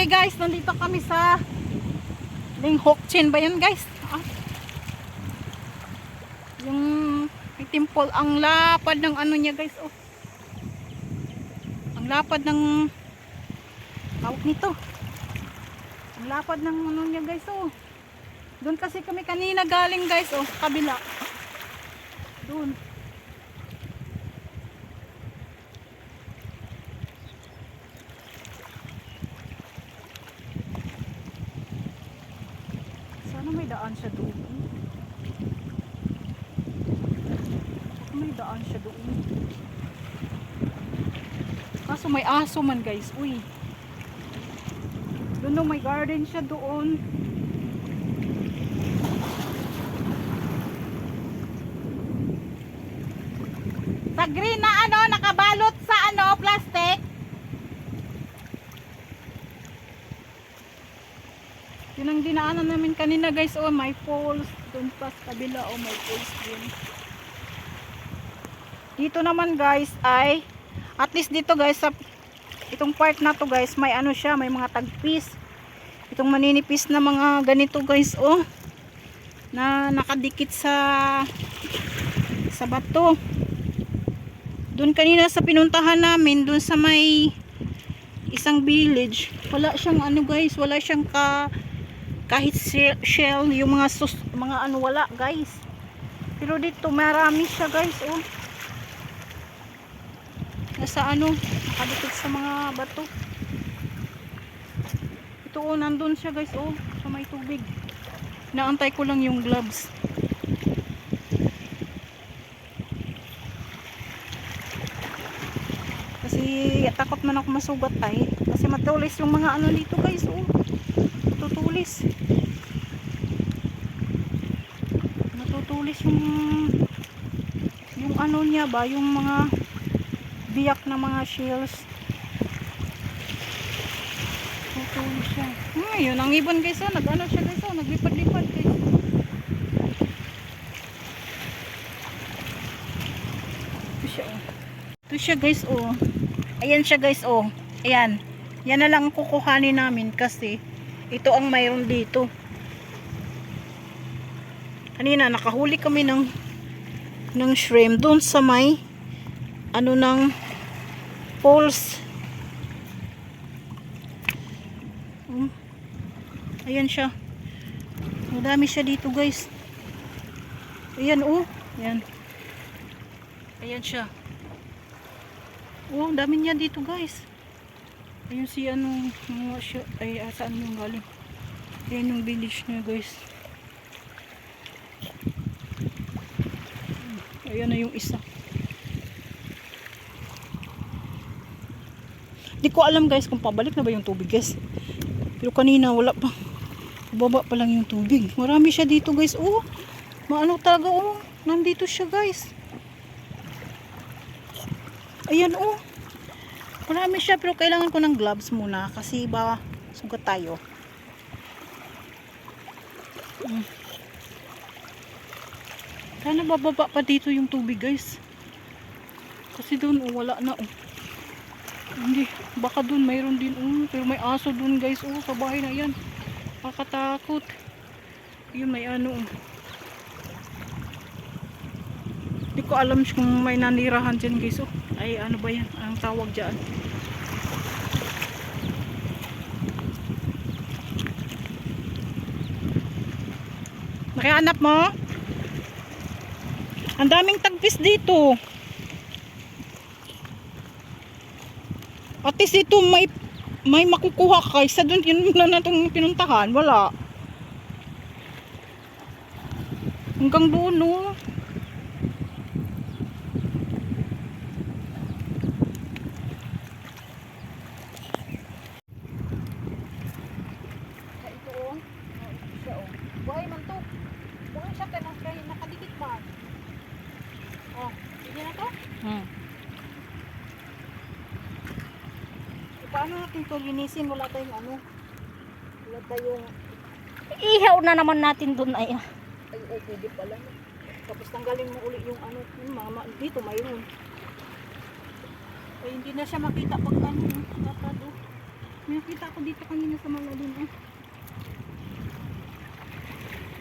Okay guys, nandito kami sa Linghokchen ba yan guys? Yung may temple, ang lapad ng ano niya guys. Oh. Ang lapad ng tawag nito. Ang lapad ng ano niya guys. Oh. Doon kasi kami kanina galing guys. Oh, kabila. Doon. Sana may daan siya doon. May daan siya doon. Kaso may aso man guys. Uy. Doon no, may garden siya doon. Sa green na ano, nakabalot sa ano, plastic. Yun ang dinaanan namin kanina guys. Oh, may falls. Doon pa sa kabila. Oh, may falls din. Dito naman guys ay at least dito guys sa itong part na to guys may ano siya, may mga tagpis. Itong maninipis na mga ganito guys oh na nakadikit sa bato. Doon kanina sa pinuntahan namin, doon sa may isang village, wala siyang ano guys, wala siyang kahit shell, yung mga ano wala guys. Pero dito marami siya guys oh. Nasa ano, nakadikit sa mga bato. Ito oh, nandun siya guys oh, sa may tubig. Naantay ko lang yung gloves. Kasi takot man ako masugat ay. Kasi matulis yung mga ano dito guys oh. Matutulis. Matutulis yung ano niya ba, yung mga biyak na mga shells. Matutulis siya. Yun ang ibon guys oh. Nag-ano siya guys oh. Naglipad-lipad guys. Ito siya oh. Ito siya guys oh. Ayan siya guys oh. Ayan. Yan na lang kukuhanin namin kasi ito ang mayroon dito. Kanina nakahuli kami ng shrimp doon sa may ano ng falls. Ayan siya. Madami siya dito guys. Ayan oh. Ayan. Ayan siya. Oh, dami niya dito guys. Ayun si ano, ay saan yung galing. Ayan yung village niya guys. Ayan na yung isa. Di ko alam guys kung pabalik na ba yung tubig guys. Pero kanina wala pa. Baba pa lang yung tubig. Marami siya dito guys. Oh, maano talaga oh. Nandito siya guys. Ayan oh. Marami siya pero kailangan ko ng gloves muna kasi baka sugat tayo. Sana bababa pa dito yung tubig guys. Kasi doon oh, wala na oh. Hindi, baka doon mayroon din oh. Pero may aso doon guys oh, sa bahay na yan. Nakakatakot. Yun may ano oh. Hindi ko alam kung may nanirahan dyan guys oh. Ay ano ba yan, ang tawag dyan. Nakihanap mo? Ang daming tagpis dito. At least ito may makukuha ka kaysa doon yun na itong pinuntahan. Wala. Hanggang doon no. Ito oh. Ito siya oh. Buhay man to. Buhay siya kaya nakadikit ba? Oh, hindi na to? Paano natin ito linisin? Wala tayong ano. Wala tayong Ihaw na naman natin dun ay. ay pwede pala. Tapos tanggalin mo uli yung ano. Yung mama, dito mayroon. Ay hindi na siya makita pag ano. Napado. May nakita ako dito kanina sa malalim eh.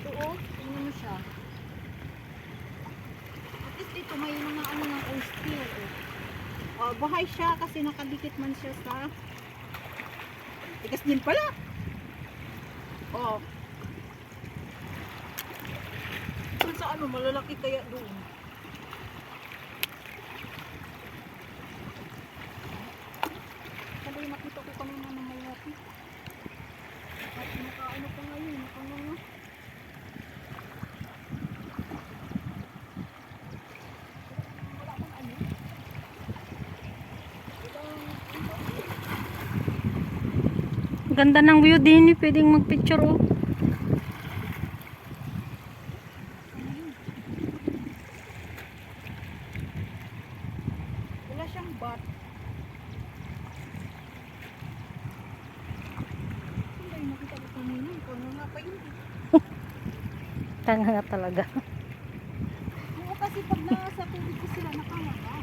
Ito oh, tingnan mo siya. At least dito may mga ano ng oyster oh. Oh, buhay siya kasi nakadikit man siya sa tigas din pala. Oh. Doon sa ano, malalaki kaya doon. Kada yung nakita ko kanina ng malaki. At nakaano pa ngayon, nakanganga. Wala kang ano. Ganda ng view din eh. Pwedeng magpicture oh. Wala siyang bat. Hindi yung nakita ko kanina. Ikaw na nga pa yun. Tanga nga talaga. Oo, kasi pag nasa tubig ko sila nakanganga.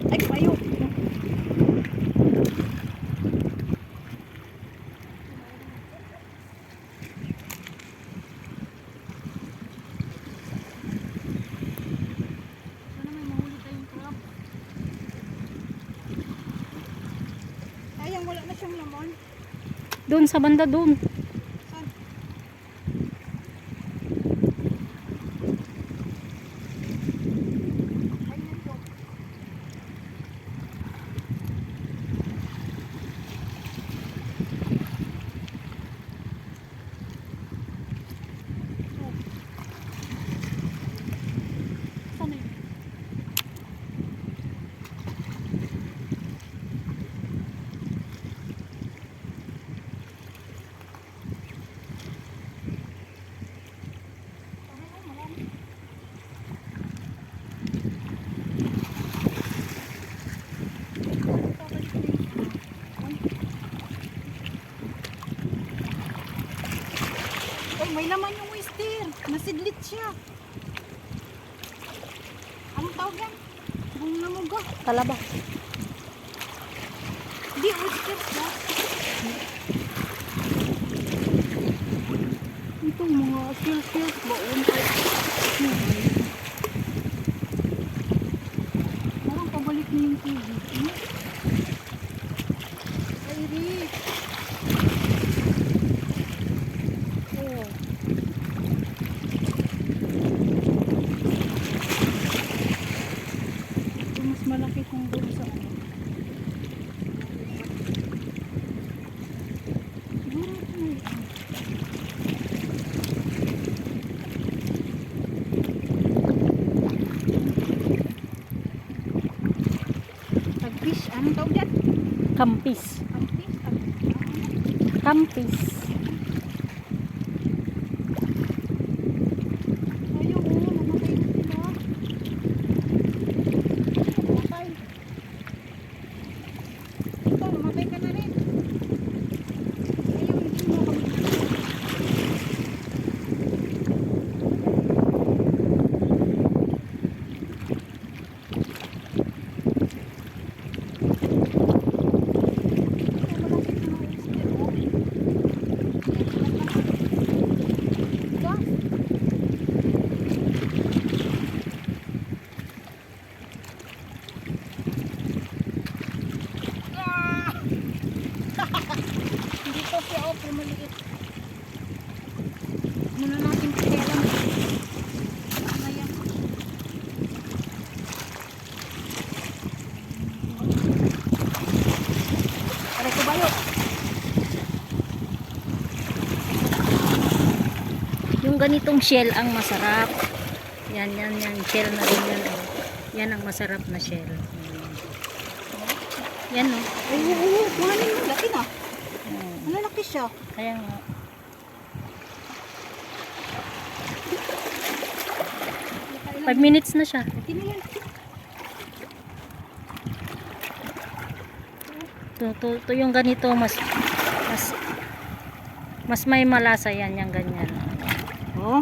Ay, kayo. Sana may mahuli tayong crab. Sayang, wala na siyang laman. Doon sa banda doon. Saan? Ay, nandito. Oh. Saan na yun? Ay, marami. Babalik na yun. Ay. Ay, may laman yung oyster. Nasidlit siya. Anong tawag yan? Kung namuga. Talaba. Di, oyster siya. Ito, mga shell-shells ba? Parang pabalik na yung tubig. Ay, Rick. Oh. Ito mas malaki kung doon sa ano. Siguro ito na yun. Tagfish, anong tawag dyan? Kampis. Tagfish, Kampis. ayaw ko, namatay na sila. Namatay. Ito, namatay ka na rin. Ayaw, hindi mo kami na. Malapit na mga oyster, oh. Gas. Ah! Hindi ko siya o, pero maliit. Muna natin pakialam. Ano yan? Aray ko bayo. Yung ganitong shell ang masarap. Yan, shell na rin yan. Oh. Yan ang masarap na shell. Yan oh. Ay, oo, kuhanin mo. Laki na. Hmm. Ano laki siya? Kaya nga. 5 minutes na siya. Okay na yan. To yung ganito mas may malasa yan, yung ganyan. Oh,